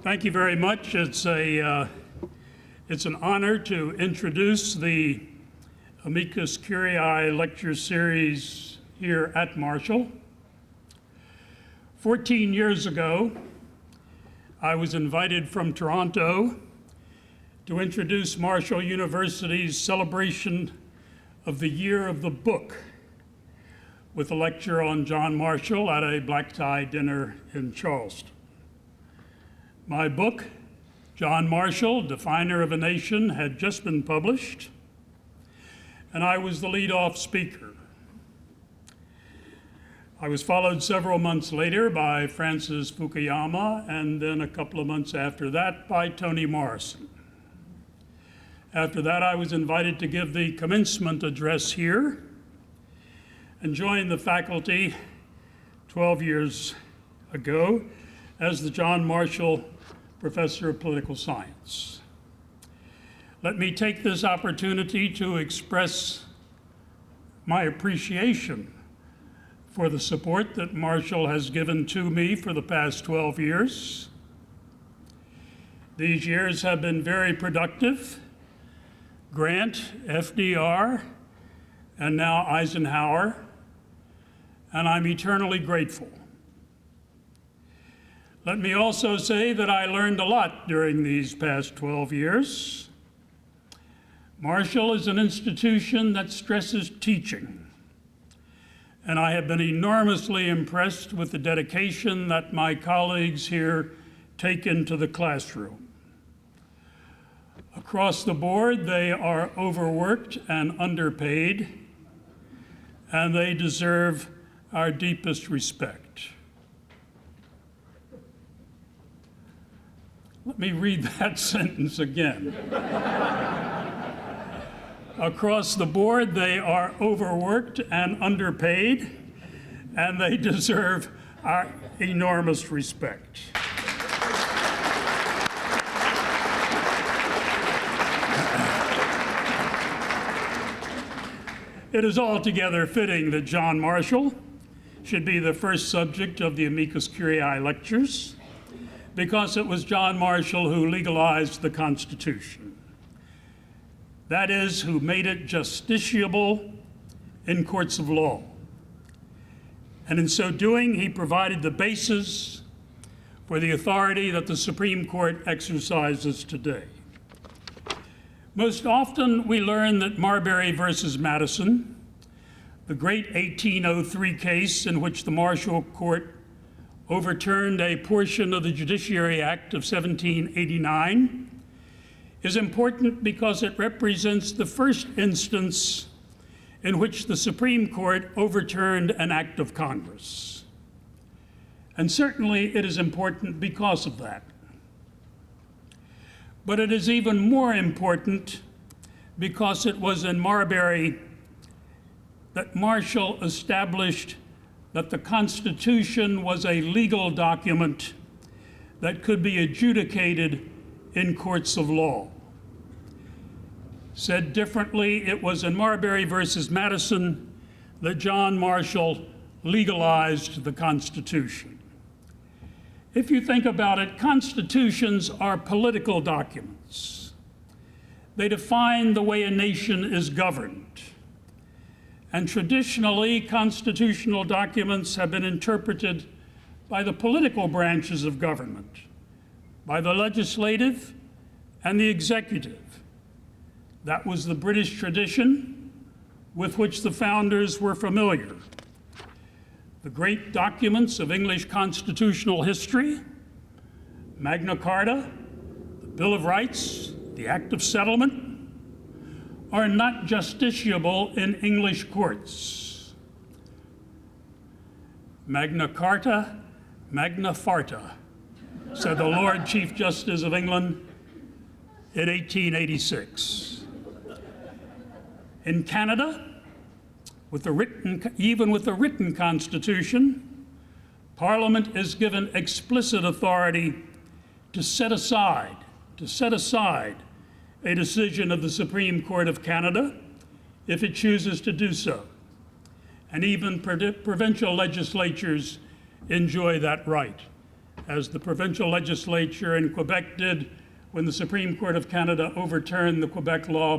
Thank you very much. It's an honor to introduce the Amicus Curiae lecture series here at Marshall. 14 years ago, I was invited from Toronto to introduce Marshall University's celebration of the Year of the Book with a lecture on John Marshall at a black tie dinner in Charleston. My book, John Marshall, Definer of a Nation, had just been published, and I was the lead-off speaker. I was followed several months later by Francis Fukuyama, and then a couple of months after that by Toni Morrison. After that, I was invited to give the commencement address here and joined the faculty 12 years ago as the John Marshall Professor of Political Science. Let me take this opportunity to express my appreciation for the support that Marshall has given to me for the past 12 years. These years have been very productive. Grant, FDR, and now Eisenhower, and I'm eternally grateful. Let me also say that I learned a lot during these past 12 years. Marshall is an institution that stresses teaching, and I have been enormously impressed with the dedication that my colleagues here take into the classroom. Across the board, they are overworked and underpaid, and they deserve our deepest respect. Let me read that sentence again. Across the board, they are overworked and underpaid, and they deserve our enormous respect. It is altogether fitting that John Marshall should be the first subject of the Amicus Curiae lectures, because it was John Marshall who legalized the Constitution. That is, who made it justiciable in courts of law. And in so doing, he provided the basis for the authority that the Supreme Court exercises today. Most often, we learn that Marbury versus Madison, the great 1803 case in which the Marshall Court overturned a portion of the Judiciary Act of 1789, is important because it represents the first instance in which the Supreme Court overturned an act of Congress. And certainly it is important because of that. But it is even more important because it was in Marbury that Marshall established that the Constitution was a legal document that could be adjudicated in courts of law. Said differently, it was in Marbury versus Madison that John Marshall legalized the Constitution. If you think about it, constitutions are political documents. They define the way a nation is governed. And traditionally, constitutional documents have been interpreted by the political branches of government, by the legislative and the executive. That was the British tradition with which the founders were familiar. The great documents of English constitutional history, Magna Carta, the Bill of Rights, the Act of Settlement, are not justiciable in English courts. Magna Carta, Magna Farta, said the Lord Chief Justice of England in 1886. In Canada, even with the written constitution, Parliament is given explicit authority to set aside a decision of the Supreme Court of Canada if it chooses to do so. And even provincial legislatures enjoy that right. as the provincial legislature in Quebec did when the Supreme Court of Canada overturned the Quebec law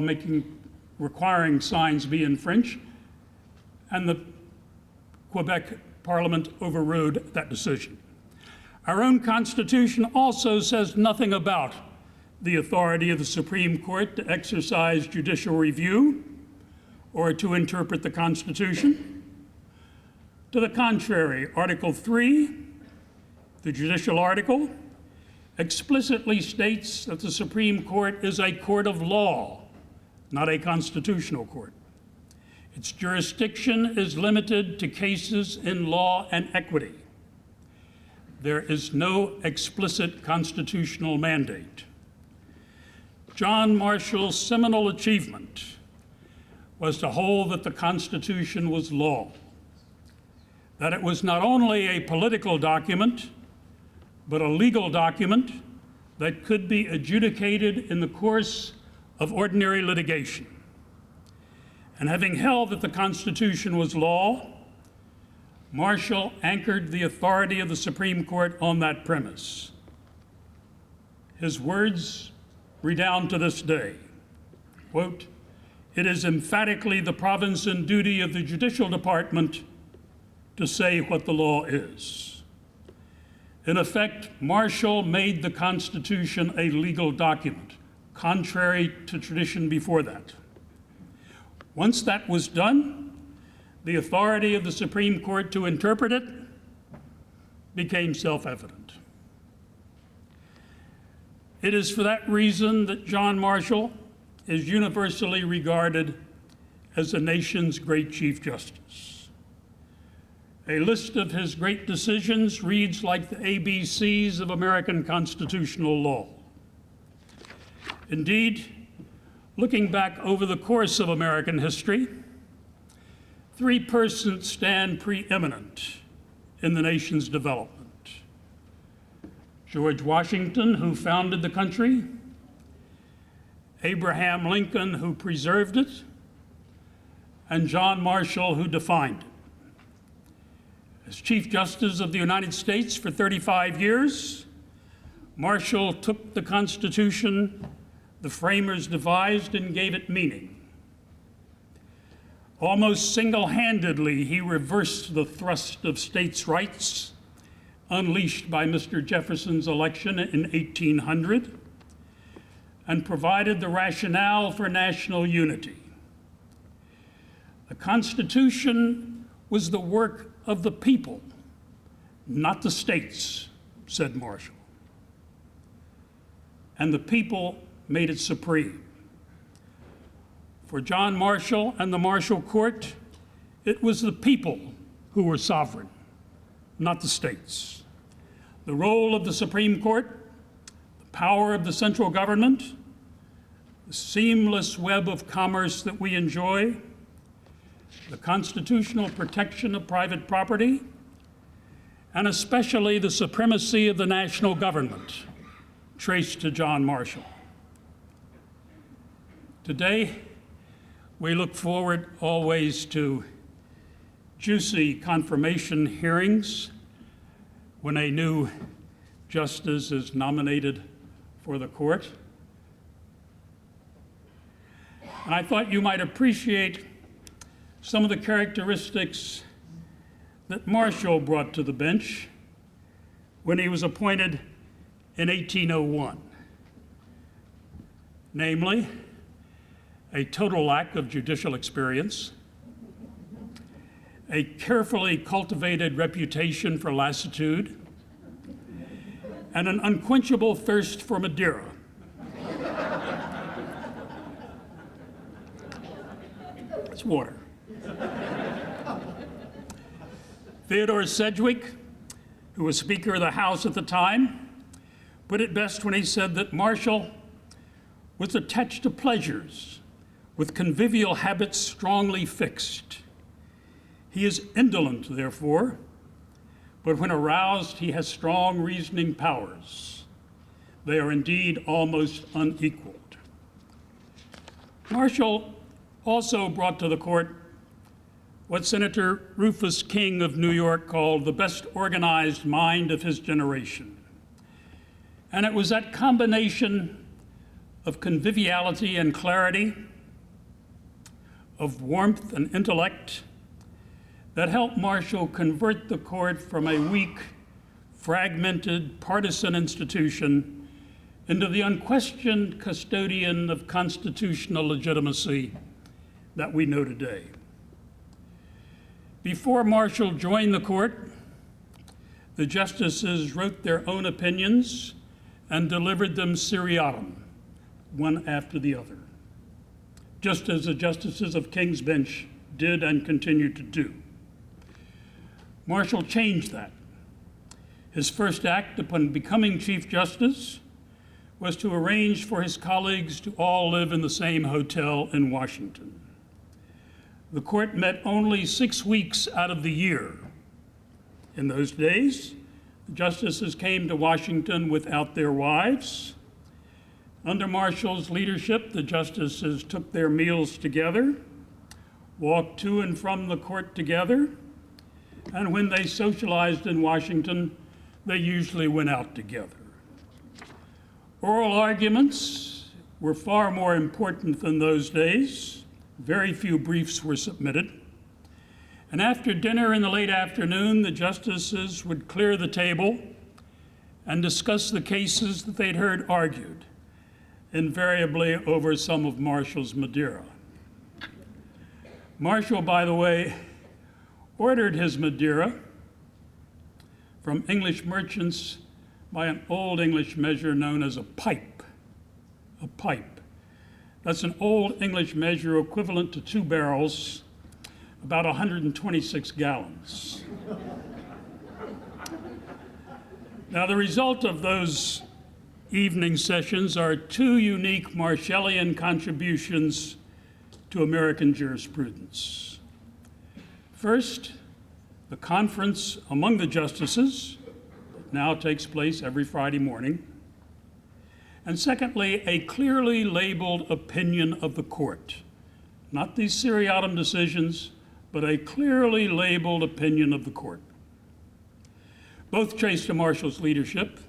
requiring signs be in French, and the Quebec Parliament overruled that decision. Our own Constitution also says nothing about the authority of the Supreme Court to exercise judicial review or to interpret the Constitution. To the contrary, Article 3, the judicial article, explicitly states that the Supreme Court is a court of law, not a constitutional court. Its jurisdiction is limited to cases in law and equity. There is no explicit constitutional mandate. John Marshall's seminal achievement was to hold that the Constitution was law, that it was not only a political document, but a legal document that could be adjudicated in the course of ordinary litigation. And having held that the Constitution was law, Marshall anchored the authority of the Supreme Court on that premise. His words redound to this day, quote, "It is emphatically the province and duty of the judicial department to say what the law is." In effect, Marshall made the Constitution a legal document, contrary to tradition before that. Once that was done, the authority of the Supreme Court to interpret it became self-evident. It is for that reason that John Marshall is universally regarded as the nation's great Chief Justice. A list of his great decisions reads like the ABCs of American constitutional law. Indeed, looking back over the course of American history, three persons stand preeminent in the nation's development. George Washington, who founded the country, Abraham Lincoln, who preserved it, and John Marshall, who defined it. As Chief Justice of the United States for 35 years, Marshall took the Constitution the framers devised and gave it meaning. Almost single-handedly, he reversed the thrust of states' rights unleashed by Mr. Jefferson's election in 1800 and provided the rationale for national unity. The Constitution was the work of the people, not the states, said Marshall. And the people made it supreme. For John Marshall and the Marshall Court, it was the people who were sovereign, not the states. The role of the Supreme Court, the power of the central government, the seamless web of commerce that we enjoy, the constitutional protection of private property, and especially the supremacy of the national government, traced to John Marshall. Today, we look forward always to juicy confirmation hearings when a new justice is nominated for the court. And I thought you might appreciate some of the characteristics that Marshall brought to the bench when he was appointed in 1801. Namely, a total lack of judicial experience, a carefully cultivated reputation for lassitude, and an unquenchable thirst for Madeira. It's water. Theodore Sedgwick, who was Speaker of the House at the time, put it best when he said that Marshall was attached to pleasures with convivial habits strongly fixed. He is indolent, therefore, but when aroused, he has strong reasoning powers. They are indeed almost unequaled. Marshall also brought to the court what Senator Rufus King of New York called the best organized mind of his generation. And it was that combination of conviviality and clarity, of warmth and intellect, that helped Marshall convert the court from a weak, fragmented, partisan institution into the unquestioned custodian of constitutional legitimacy that we know today. Before Marshall joined the court, the justices wrote their own opinions and delivered them seriatim, one after the other, just as the justices of King's Bench did and continue to do. Marshall changed that. His first act upon becoming Chief Justice was to arrange for his colleagues to all live in the same hotel in Washington. The court met only 6 weeks out of the year. In those days, the justices came to Washington without their wives. Under Marshall's leadership, the justices took their meals together, walked to and from the court together, and when they socialized in Washington, they usually went out together. Oral arguments were far more important than those days. Very few briefs were submitted. And after dinner in the late afternoon, the justices would clear the table and discuss the cases that they'd heard argued, invariably over some of Marshall's Madeira. Marshall, by the way, ordered his Madeira from English merchants by an Old English measure known as a pipe. A pipe. That's an Old English measure equivalent to 2 barrels, about 126 gallons. Now, the result of those evening sessions are 2 unique Marshallian contributions to American jurisprudence. First, the conference among the justices that now takes place every Friday morning. And secondly, a clearly labeled opinion of the court. Not these seriatim decisions, but a clearly labeled opinion of the court. Both trace to Marshall's leadership.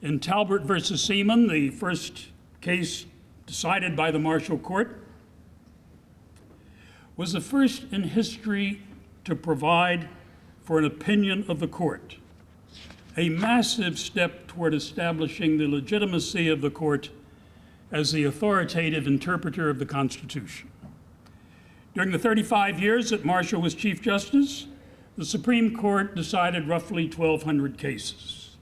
In Talbert versus Seaman, the first case decided by the Marshall Court, was the first in history to provide for an opinion of the court, a massive step toward establishing the legitimacy of the court as the authoritative interpreter of the Constitution. During the 35 years that Marshall was Chief Justice, the Supreme Court decided roughly 1,200 cases.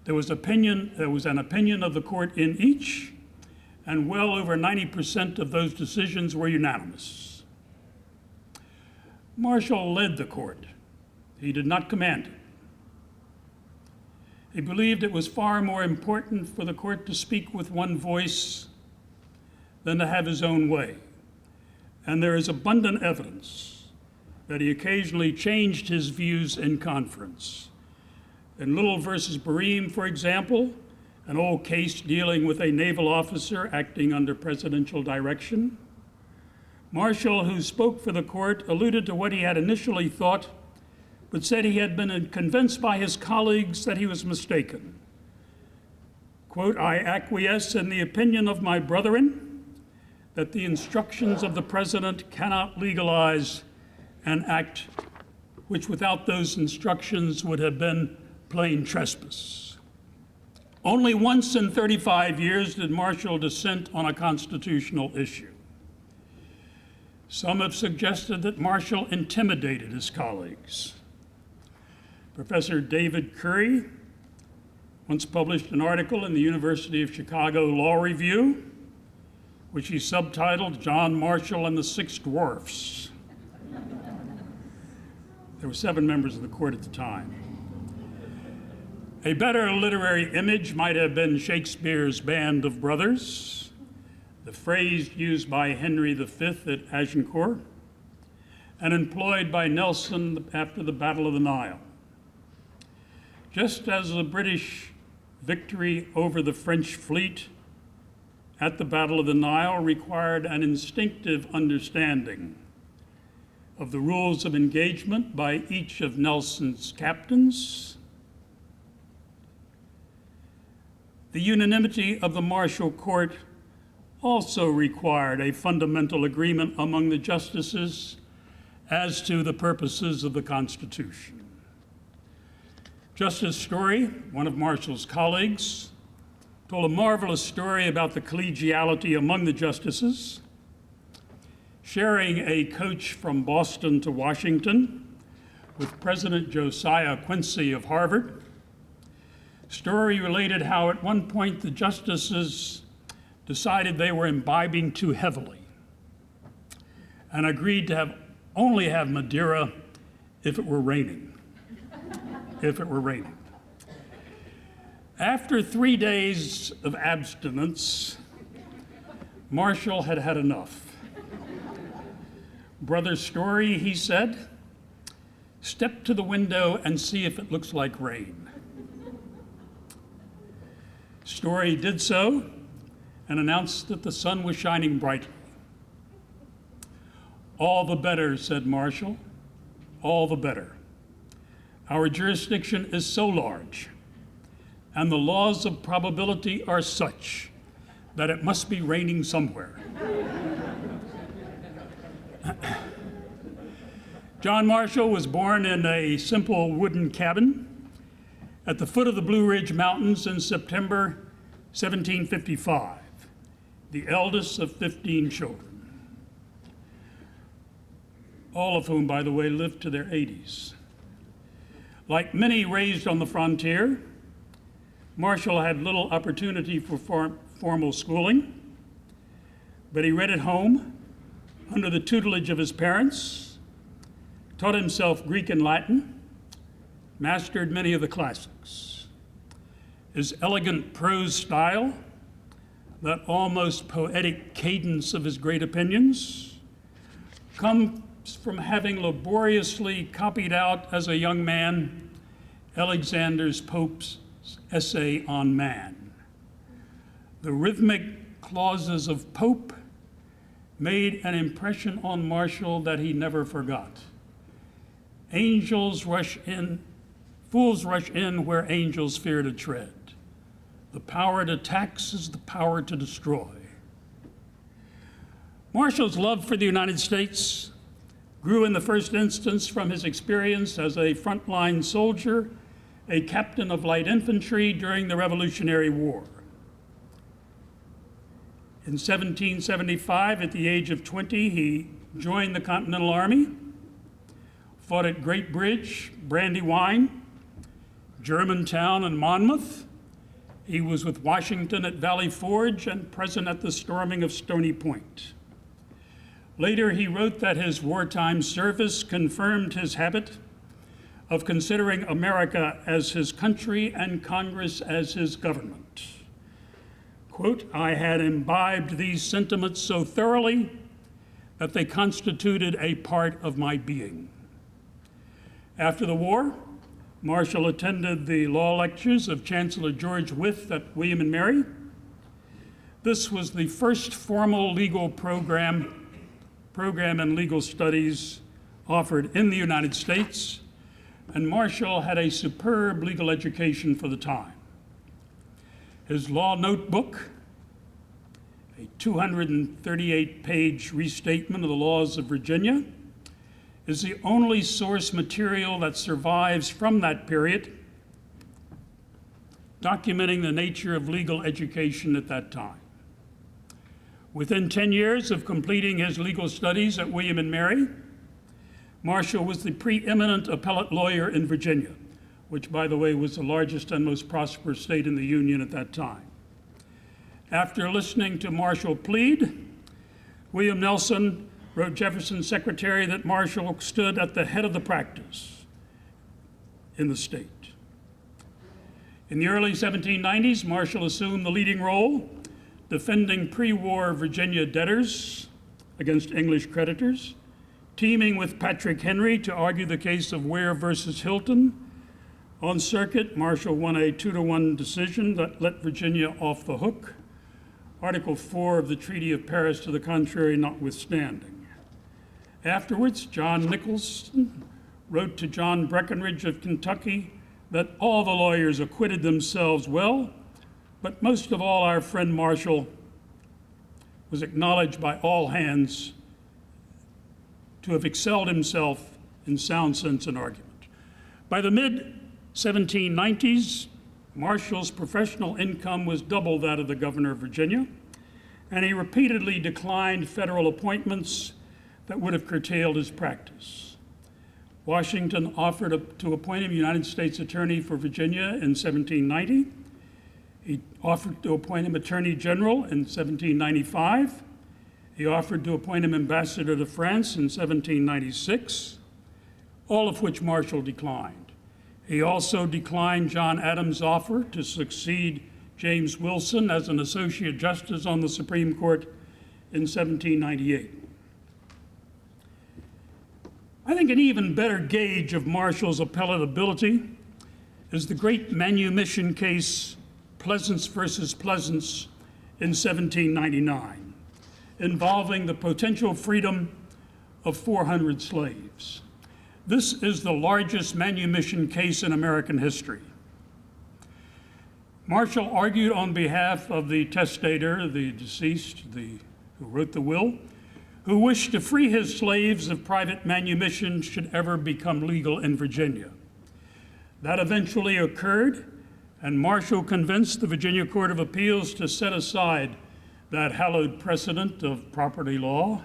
There was an opinion of the court in each, and well over 90% of those decisions were unanimous. Marshall led the court. He did not command it. He believed it was far more important for the court to speak with one voice than to have his own way. And there is abundant evidence that he occasionally changed his views in conference. In Little versus Bareem, for example, an old case dealing with a naval officer acting under presidential direction, Marshall, who spoke for the court, alluded to what he had initially thought, but said he had been convinced by his colleagues that he was mistaken. Quote, "I acquiesce in the opinion of my brethren that the instructions of the president cannot legalize an act which without those instructions would have been plain trespass." Only once in 35 years did Marshall dissent on a constitutional issue. Some have suggested that Marshall intimidated his colleagues. Professor David Curiae once published an article in the University of Chicago Law Review, which he subtitled "John Marshall and the Six Dwarfs." There were 7 members of the court at the time. A better literary image might have been Shakespeare's Band of Brothers, the phrase used by Henry V at Agincourt and employed by Nelson after the Battle of the Nile. Just as the British victory over the French fleet at the Battle of the Nile required an instinctive understanding of the rules of engagement by each of Nelson's captains, The unanimity of the Marshall Court also required a fundamental agreement among the justices as to the purposes of the Constitution. Justice Story, one of Marshall's colleagues, told a marvelous story about the collegiality among the justices. Sharing a coach from Boston to Washington with President Josiah Quincy of Harvard, Story related how at one point the justices decided they were imbibing too heavily and agreed to only have Madeira if it were raining. If it were raining. After 3 days of abstinence, Marshall had had enough. Brother Story, he said, step to the window and see if it looks like rain. Story did so and announced that the sun was shining brightly. All the better, said Marshall, all the better. Our jurisdiction is so large, and the laws of probability are such that it must be raining somewhere. John Marshall was born in a simple wooden cabin at the foot of the Blue Ridge Mountains in September 1755, the eldest of 15 children, all of whom, by the way, lived to their 80s. Like many raised on the frontier, Marshall had little opportunity for formal schooling, but he read at home under the tutelage of his parents, taught himself Greek and Latin, mastered many of the classics. His elegant prose style, that almost poetic cadence of his great opinions, comes from having laboriously copied out as a young man Alexander Pope's essay on man. The rhythmic clauses of Pope made an impression on Marshall that he never forgot. Angels rush in, fools rush in where angels fear to tread. The power to tax is the power to destroy. Marshall's love for the United States grew in the first instance from his experience as a frontline soldier, a captain of light infantry during the Revolutionary War. In 1775, at the age of 20, he joined the Continental Army, fought at Great Bridge, Brandywine, Germantown, and Monmouth. He was with Washington at Valley Forge and present at the storming of Stony Point. Later, he wrote that his wartime service confirmed his habit of considering America as his country and Congress as his government. Quote, I had imbibed these sentiments so thoroughly that they constituted a part of my being. After the war, Marshall attended the law lectures of Chancellor George Wythe at William and Mary. This was the first formal legal program in legal studies offered in the United States, and Marshall had a superb legal education for the time. His law notebook, a 238-page restatement of the laws of Virginia, is the only source material that survives from that period, documenting the nature of legal education at that time. Within 10 years of completing his legal studies at William and Mary, Marshall was the preeminent appellate lawyer in Virginia, which, by the way, was the largest and most prosperous state in the Union at that time. After listening to Marshall plead, William Nelson wrote Jefferson's secretary that Marshall stood at the head of the practice in the state. In the early 1790s, Marshall assumed the leading role, defending pre-war Virginia debtors against English creditors, teaming with Patrick Henry to argue the case of Ware versus Hilton. On circuit, Marshall won a 2-to-1 decision that let Virginia off the hook, Article 4 of the Treaty of Paris to the contrary notwithstanding. Afterwards, John Nicholson wrote to John Breckinridge of Kentucky that all the lawyers acquitted themselves well, But most of all, our friend Marshall was acknowledged by all hands to have excelled himself in sound sense and argument. By the mid-1790s, Marshall's professional income was double that of the governor of Virginia, and he repeatedly declined federal appointments that would have curtailed his practice. Washington offered to appoint him United States Attorney for Virginia in 1790. He offered to appoint him Attorney General in 1795. He offered to appoint him Ambassador to France in 1796, all of which Marshall declined. He also declined John Adams' offer to succeed James Wilson as an Associate Justice on the Supreme Court in 1798. I think an even better gauge of Marshall's appellate ability is the great manumission case Pleasance versus Pleasance in 1799, involving the potential freedom of 400 slaves. This is the largest manumission case in American history. Marshall argued on behalf of the testator, the deceased, who wrote the will, who wished to free his slaves if private manumission should ever become legal in Virginia. That eventually occurred, and Marshall convinced the Virginia Court of Appeals to set aside that hallowed precedent of property law,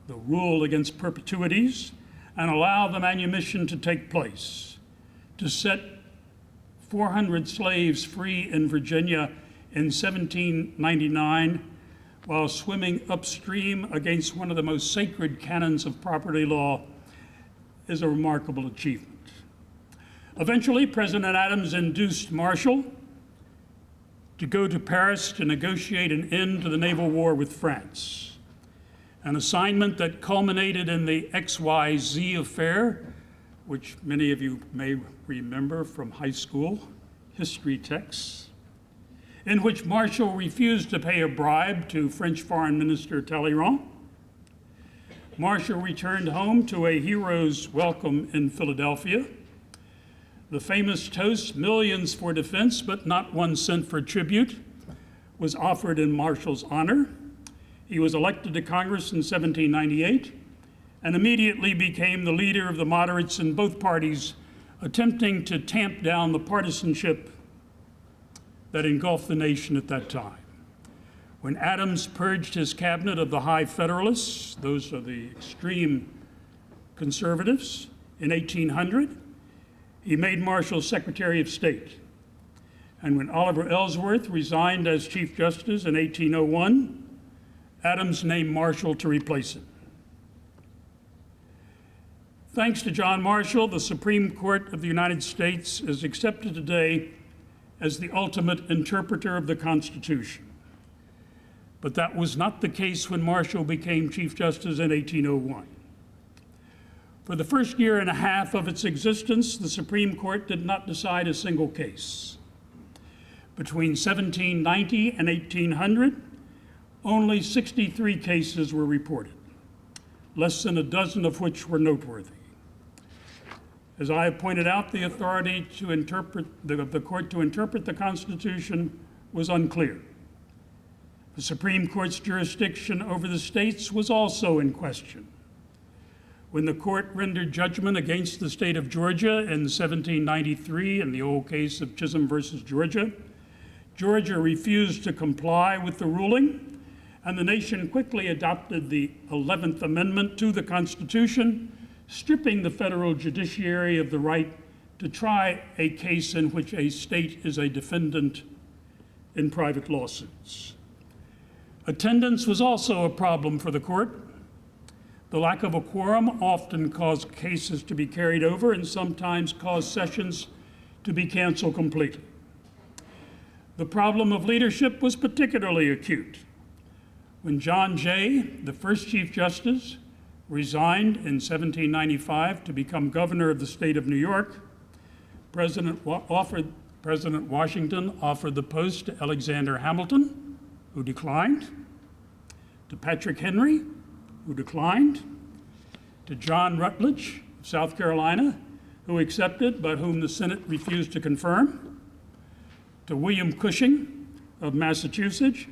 the rule against perpetuities, and allow the manumission to take place, to set 400 slaves free in Virginia in 1799 while swimming upstream against one of the most sacred canons of property law is a remarkable achievement. Eventually, President Adams induced Marshall to go to Paris to negotiate an end to the naval war with France, an assignment that culminated in the XYZ affair, which many of you may remember from high school history texts, in which Marshall refused to pay a bribe to French Foreign Minister Talleyrand. Marshall returned home to a hero's welcome in Philadelphia. The famous toast, "Millions for defense, but not 1 cent for tribute," was offered in Marshall's honor. He was elected to Congress in 1798 and immediately became the leader of the moderates in both parties, attempting to tamp down the partisanship that engulfed the nation at that time. When Adams purged his cabinet of the high Federalists, those are the extreme conservatives, in 1800, he made Marshall Secretary of State. And when Oliver Ellsworth resigned as Chief Justice in 1801, Adams named Marshall to replace him. Thanks to John Marshall, the Supreme Court of the United States is accepted today as the ultimate interpreter of the Constitution. But that was not the case when Marshall became Chief Justice in 1801. For the first year and a half of its existence, the Supreme Court did not decide a single case. Between 1790 and 1800, only 63 cases were reported, less than a dozen of which were noteworthy. As I have pointed out, the authority to interpret the court to interpret the Constitution was unclear. The Supreme Court's jurisdiction over the states was also in question. When the court rendered judgment against the state of Georgia in 1793 in the old case of Chisholm versus Georgia, Georgia refused to comply with the ruling, and the nation quickly adopted the 11th Amendment to the Constitution, stripping the federal judiciary of the right to try a case in which a state is a defendant in private lawsuits. Attendance was also a problem for the court. The lack of a quorum often caused cases to be carried over and sometimes caused sessions to be canceled completely. The problem of leadership was particularly acute. When John Jay, the first Chief Justice, resigned in 1795 to become governor of the state of New York, President Washington offered the post to Alexander Hamilton, who declined, to Patrick Henry, who declined, to John Rutledge of South Carolina, who accepted but whom the Senate refused to confirm, to William Cushing, of Massachusetts,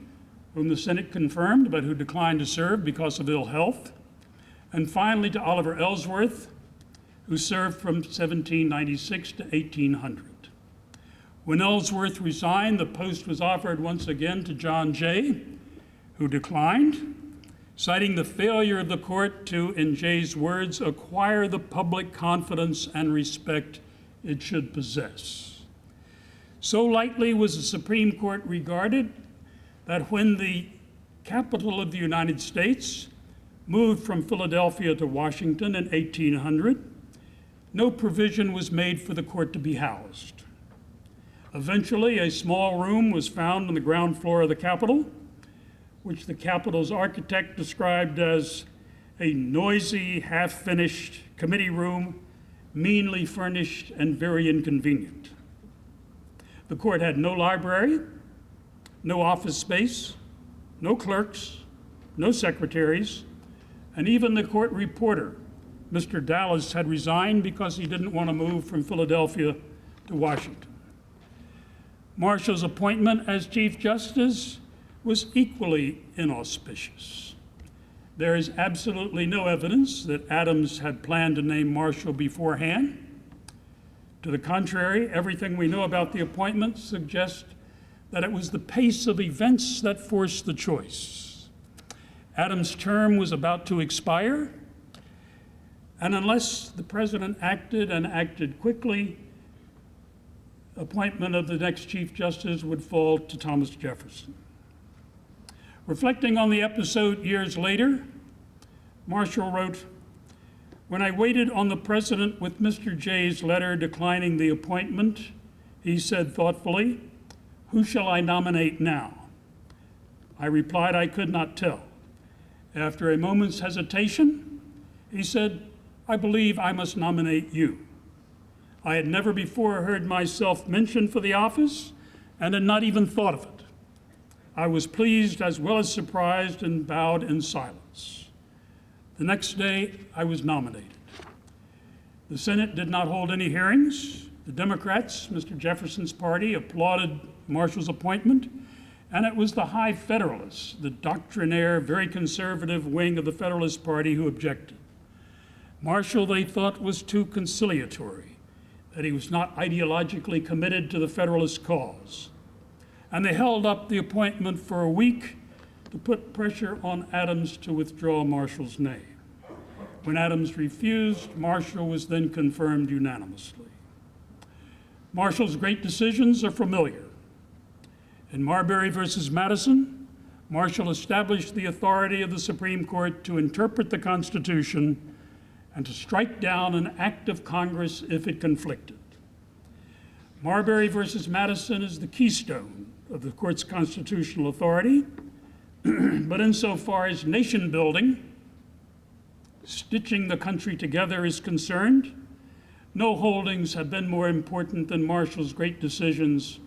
whom the Senate confirmed, but who declined to serve because of ill health. And finally to Oliver Ellsworth, who served from 1796 to 1800. When Ellsworth resigned, the post was offered once again to John Jay, who declined, citing the failure of the court to, in Jay's words, acquire the public confidence and respect it should possess. So lightly was the Supreme Court regarded that when the capital of the United States moved from Philadelphia to Washington in 1800, no provision was made for the court to be housed. Eventually, a small room was found on the ground floor of the Capitol, which the Capitol's architect described as a noisy, half-finished committee room, meanly furnished and very inconvenient. The court had no library, no office space, no clerks, no secretaries, and even the court reporter, Mr. Dallas, had resigned because he didn't want to move from Philadelphia to Washington. Marshall's appointment as Chief Justice was equally inauspicious. There is absolutely no evidence that Adams had planned to name Marshall beforehand. To the contrary, everything we know about the appointment suggests that it was the pace of events that forced the choice. Adams' term was about to expire, and unless the president acted and acted quickly, appointment of the next Chief Justice would fall to Thomas Jefferson. Reflecting on the episode years later, Marshall wrote, "When I waited on the president with Mr. Jay's letter declining the appointment, he said thoughtfully, 'Who shall I nominate now?' I replied I could not tell. After a moment's hesitation, he said, 'I believe I must nominate you.' I had never before heard myself mentioned for the office and had not even thought of it. I was pleased as well as surprised and bowed in silence. The next day, I was nominated. The Senate did not hold any hearings. The Democrats, Mr. Jefferson's party, applauded Marshall's appointment, and it was the High Federalists, the doctrinaire, very conservative wing of the Federalist Party, who objected. Marshall, they thought, was too conciliatory, that he was not ideologically committed to the Federalist cause. And they held up the appointment for a week to put pressure on Adams to withdraw Marshall's name. When Adams refused, Marshall was then confirmed unanimously. Marshall's great decisions are familiar. In Marbury versus Madison, Marshall established the authority of the Supreme Court to interpret the Constitution and to strike down an act of Congress if it conflicted. Marbury versus Madison is the keystone of the court's constitutional authority, but insofar as nation building, stitching the country together, is concerned, no holdings have been more important than Marshall's great decisions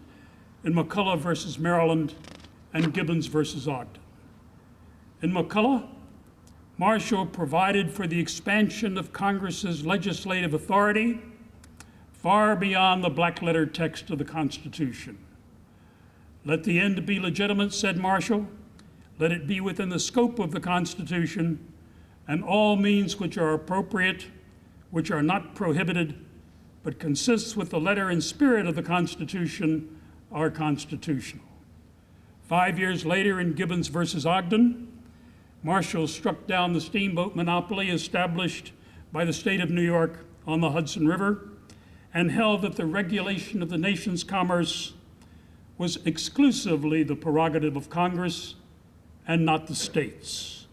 in McCulloch versus Maryland and Gibbons versus Ogden. In McCulloch, Marshall provided for the expansion of Congress's legislative authority far beyond the black-letter text of the Constitution. Let the end be legitimate, said Marshall. Let it be within the scope of the Constitution, and all means which are appropriate, which are not prohibited, but consists with the letter and spirit of the Constitution, are constitutional. 5 years later, in Gibbons versus Ogden, Marshall struck down the steamboat monopoly established by the state of New York on the Hudson River and held that the regulation of the nation's commerce was exclusively the prerogative of Congress and not the states.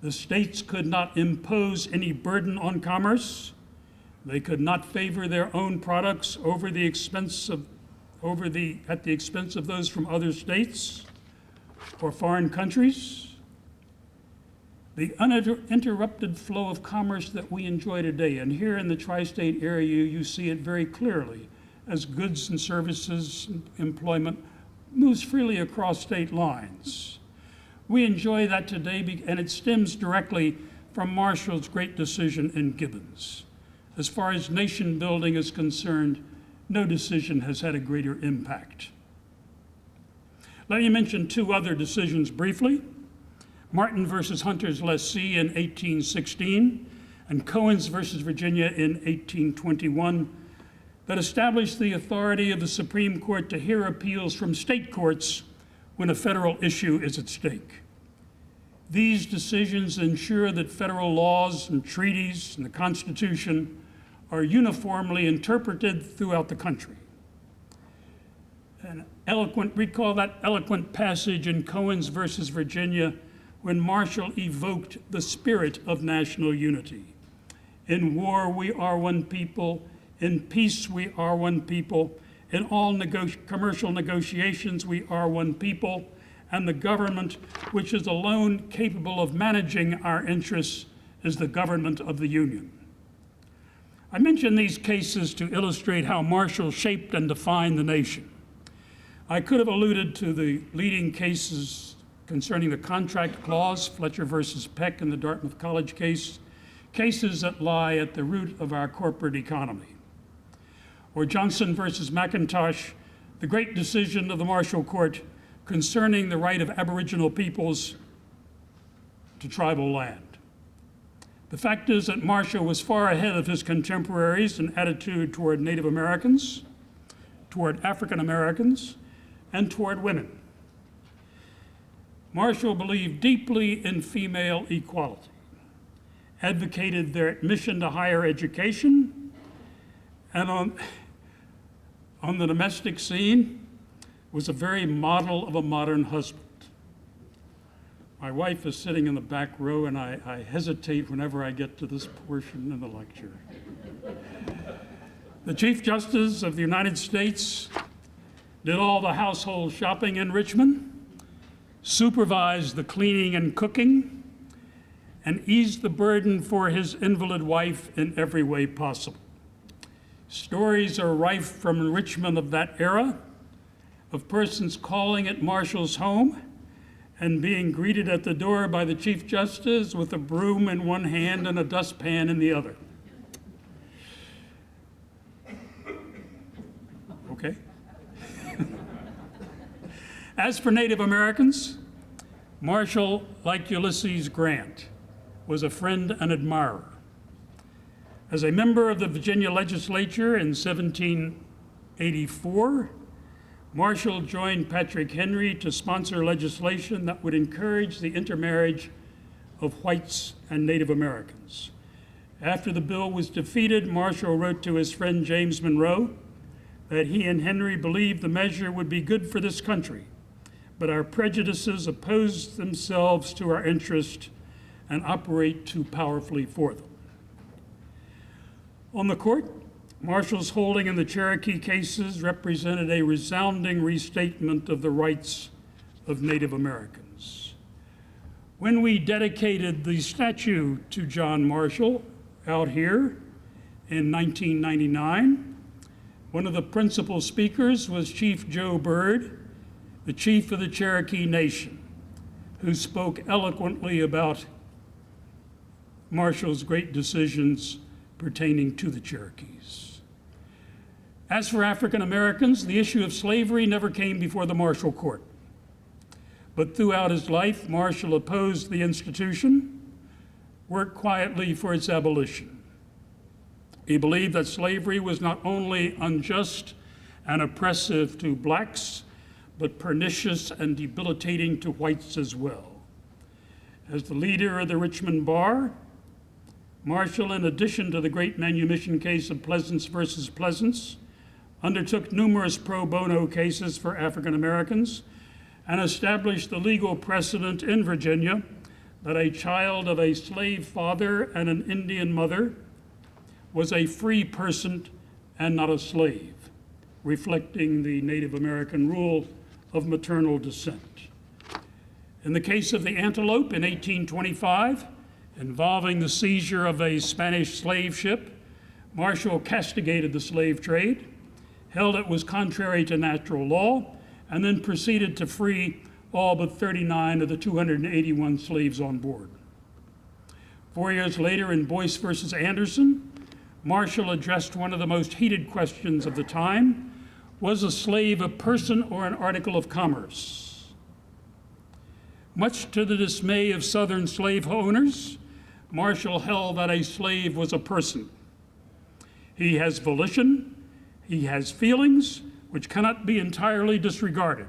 The states could not impose any burden on commerce. They could not favor their own products at the expense of those from other states or foreign countries. The uninterrupted flow of commerce that we enjoy today, and here in the tri-state area, you see it very clearly, as goods and services and employment moves freely across state lines. We enjoy that today, and it stems directly from Marshall's great decision in Gibbons. As far as nation building is concerned, no decision has had a greater impact. Let me mention two other decisions briefly. Martin versus Hunter's lessee in 1816 and Cohen's versus Virginia in 1821 that established the authority of the Supreme Court to hear appeals from state courts when a federal issue is at stake. These decisions ensure that federal laws and treaties and the Constitution are uniformly interpreted throughout the country. Recall that eloquent passage in Cohen's versus Virginia when Marshall evoked the spirit of national unity. In war, we are one people. In peace, we are one people. In all commercial negotiations, we are one people. And the government, which is alone capable of managing our interests, is the government of the Union. I mention these cases to illustrate how Marshall shaped and defined the nation. I could have alluded to the leading cases concerning the contract clause, Fletcher versus Peck in the Dartmouth College case, cases that lie at the root of our corporate economy. Or Johnson versus McIntosh, the great decision of the Marshall Court concerning the right of Aboriginal peoples to tribal land. The fact is that Marshall was far ahead of his contemporaries in attitude toward Native Americans, toward African Americans, and toward women. Marshall believed deeply in female equality, advocated their admission to higher education, and on the domestic scene was a very model of a modern husband. My wife is sitting in the back row, and I hesitate whenever I get to this portion in the lecture. The Chief Justice of the United States did all the household shopping in Richmond, supervised the cleaning and cooking, and eased the burden for his invalid wife in every way possible. Stories are rife from Richmond of that era of persons calling at Marshall's home and being greeted at the door by the Chief Justice with a broom in one hand and a dustpan in the other. Okay? As for Native Americans, Marshall, like Ulysses Grant, was a friend and admirer. As a member of the Virginia legislature in 1784, Marshall joined Patrick Henry to sponsor legislation that would encourage the intermarriage of whites and Native Americans. After the bill was defeated, Marshall wrote to his friend James Monroe that he and Henry believed the measure would be good for this country, but our prejudices oppose themselves to our interest and operate too powerfully for them. On the court, Marshall's holding in the Cherokee cases represented a resounding restatement of the rights of Native Americans. When we dedicated the statue to John Marshall out here in 1999, one of the principal speakers was Chief Joe Bird, the chief of the Cherokee Nation, who spoke eloquently about Marshall's great decisions pertaining to the Cherokees. As for African Americans, the issue of slavery never came before the Marshall Court. But throughout his life, Marshall opposed the institution, worked quietly for its abolition. He believed that slavery was not only unjust and oppressive to blacks, but pernicious and debilitating to whites as well. As the leader of the Richmond Bar, Marshall, in addition to the great manumission case of Pleasance versus Pleasance, undertook numerous pro bono cases for African Americans and established the legal precedent in Virginia that a child of a slave father and an Indian mother was a free person and not a slave, reflecting the Native American rule of maternal descent. In the case of the Antelope in 1825, involving the seizure of a Spanish slave ship, Marshall castigated the slave trade, held it was contrary to natural law, and then proceeded to free all but 39 of the 281 slaves on board. 4 years later, in Boyce versus Anderson, Marshall addressed one of the most heated questions of the time: was a slave a person or an article of commerce? Much to the dismay of Southern slave owners, Marshall held that a slave was a person. He has volition, he has feelings, which cannot be entirely disregarded.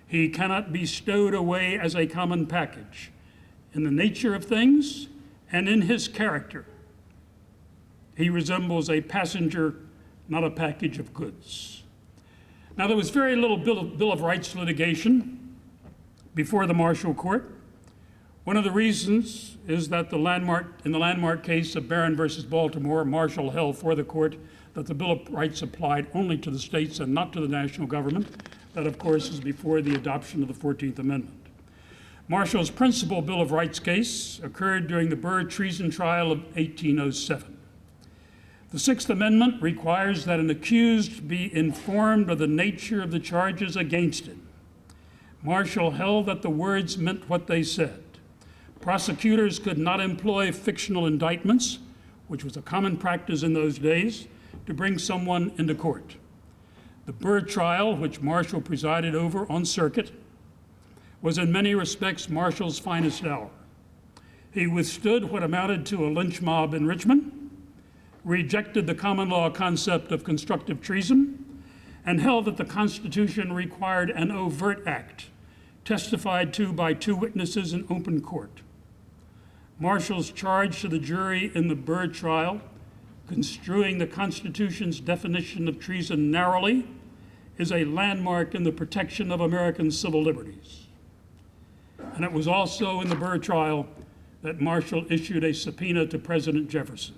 He cannot be stowed away as a common package. In the nature of things and in his character, he resembles a passenger, not a package of goods. Now, there was very little Bill of Rights litigation before the Marshall Court. One of the reasons is that in the landmark case of Barron versus Baltimore, Marshall held for the court that the Bill of Rights applied only to the states and not to the national government. That, of course, is before the adoption of the 14th Amendment. Marshall's principal Bill of Rights case occurred during the Burr treason trial of 1807. The Sixth Amendment requires that an accused be informed of the nature of the charges against him. Marshall held that the words meant what they said. Prosecutors could not employ fictional indictments, which was a common practice in those days, to bring someone into court. The Burr trial, which Marshall presided over on circuit, was in many respects Marshall's finest hour. He withstood what amounted to a lynch mob in Richmond, rejected the common law concept of constructive treason, and held that the Constitution required an overt act, testified to by two witnesses in open court. Marshall's charge to the jury in the Burr trial, construing the Constitution's definition of treason narrowly, is a landmark in the protection of American civil liberties. And it was also in the Burr trial that Marshall issued a subpoena to President Jefferson.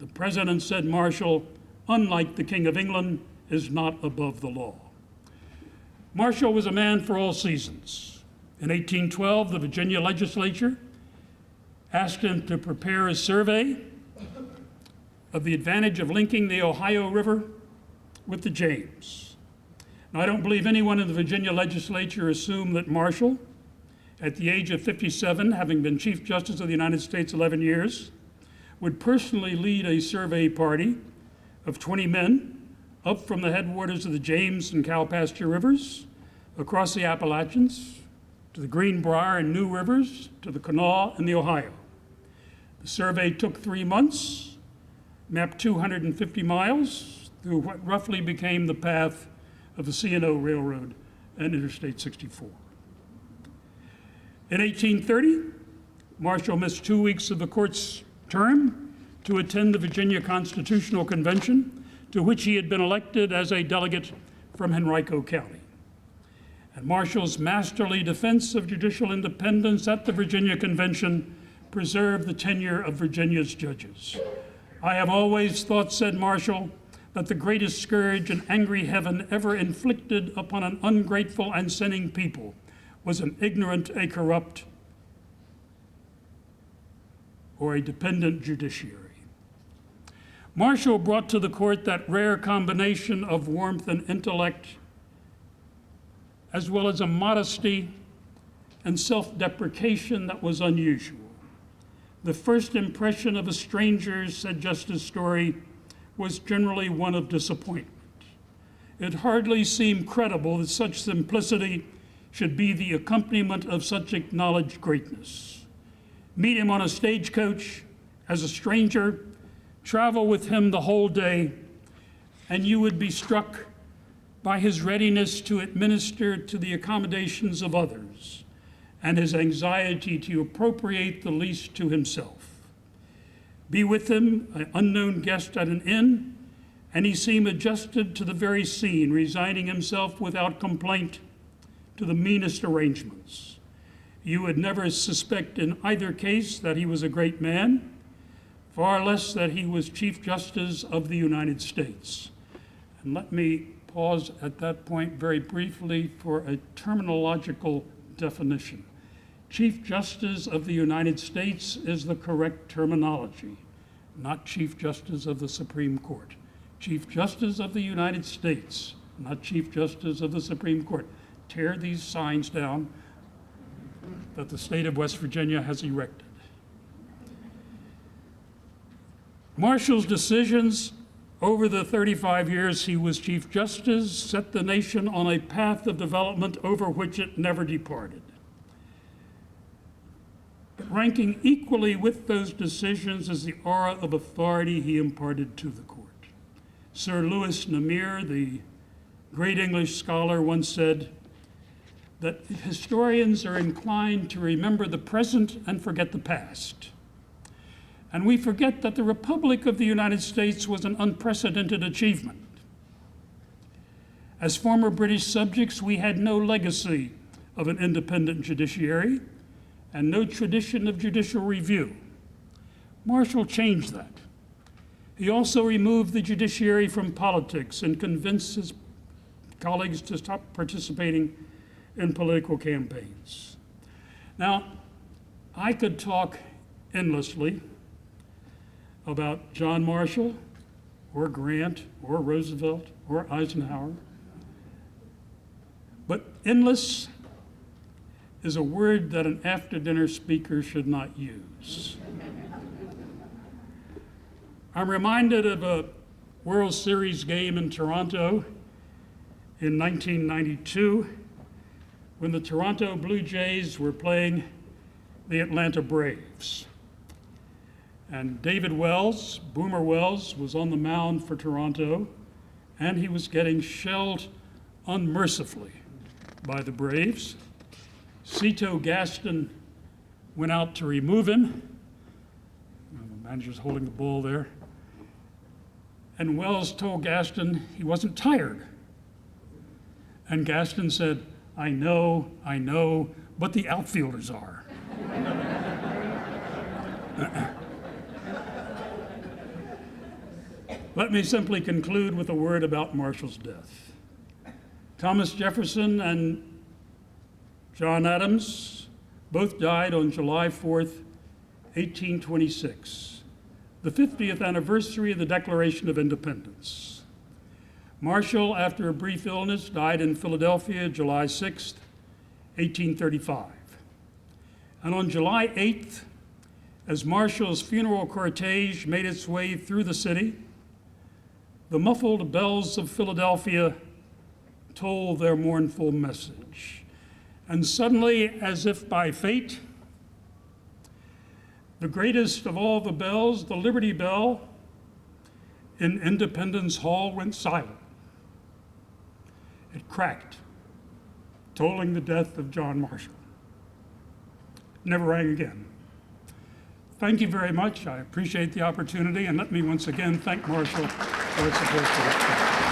The president said Marshall, unlike the King of England, is not above the law. Marshall was a man for all seasons. In 1812, the Virginia legislature asked him to prepare a survey of the advantage of linking the Ohio River with the James. Now, I don't believe anyone in the Virginia legislature assumed that Marshall, at the age of 57, having been Chief Justice of the United States 11 years, would personally lead a survey party of 20 men up from the headwaters of the James and Cowpasture rivers, across the Appalachians, to the Greenbrier and New Rivers, to the Kanawha and the Ohio. The survey took 3 months, mapped 250 miles through what roughly became the path of the C&O Railroad and Interstate 64. In 1830, Marshall missed 2 weeks of the court's term to attend the Virginia Constitutional Convention, to which he had been elected as a delegate from Henrico County. And Marshall's masterly defense of judicial independence at the Virginia Convention preserved the tenure of Virginia's judges. "I have always thought," said Marshall, "that the greatest scourge an angry heaven ever inflicted upon an ungrateful and sinning people was an ignorant, a corrupt, or a dependent judiciary." Marshall brought to the court that rare combination of warmth and intellect, as well as a modesty and self-deprecation that was unusual. The first impression of a stranger, said Justice Story, was generally one of disappointment. It hardly seemed credible that such simplicity should be the accompaniment of such acknowledged greatness. Meet him on a stagecoach as a stranger, travel with him the whole day, and you would be struck by his readiness to administer to the accommodations of others and his anxiety to appropriate the least to himself. Be with him, an unknown guest at an inn, and he seemed adjusted to the very scene, resigning himself without complaint to the meanest arrangements. You would never suspect in either case that he was a great man, far less that he was Chief Justice of the United States. And let me pause at that point very briefly for a terminological definition. Chief Justice of the United States is the correct terminology, not Chief Justice of the Supreme Court. Chief Justice of the United States, not Chief Justice of the Supreme Court. Tear these signs down that the state of West Virginia has erected. Marshall's decisions over the 35 years he was Chief Justice set the nation on a path of development over which it never departed. but ranking equally with those decisions is the aura of authority he imparted to the court. Sir Lewis Namir, the great English scholar, once said that historians are inclined to remember the present and forget the past. And we forget that the Republic of the United States was an unprecedented achievement. As former British subjects, we had no legacy of an independent judiciary and no tradition of judicial review. Marshall changed that. He also removed the judiciary from politics and convinced his colleagues to stop participating in political campaigns. Now, I could talk endlessly about John Marshall or Grant or Roosevelt or Eisenhower, but endless is a word that an after-dinner speaker should not use. I'm reminded of a World Series game in Toronto in 1992 when the Toronto Blue Jays were playing the Atlanta Braves. And David Wells, Boomer Wells, was on the mound for Toronto, and he was getting shelled unmercifully by the Braves. Cito Gaston went out to remove him. The manager's holding the ball there. And Wells told Gaston he wasn't tired. And Gaston said, I know, but the outfielders are. Let me simply conclude with a word about Marshall's death. Thomas Jefferson and John Adams both died on July 4th, 1826, the 50th anniversary of the Declaration of Independence. Marshall, after a brief illness, died in Philadelphia, July 6th, 1835. And on July 8th, as Marshall's funeral cortege made its way through the city, the muffled bells of Philadelphia told their mournful message. And suddenly, as if by fate, the greatest of all the bells, the Liberty Bell in Independence Hall, went silent. It cracked, tolling the death of John Marshall. Never rang again. Thank you very much. I appreciate the opportunity, and let me once again thank Marshall for his support for this.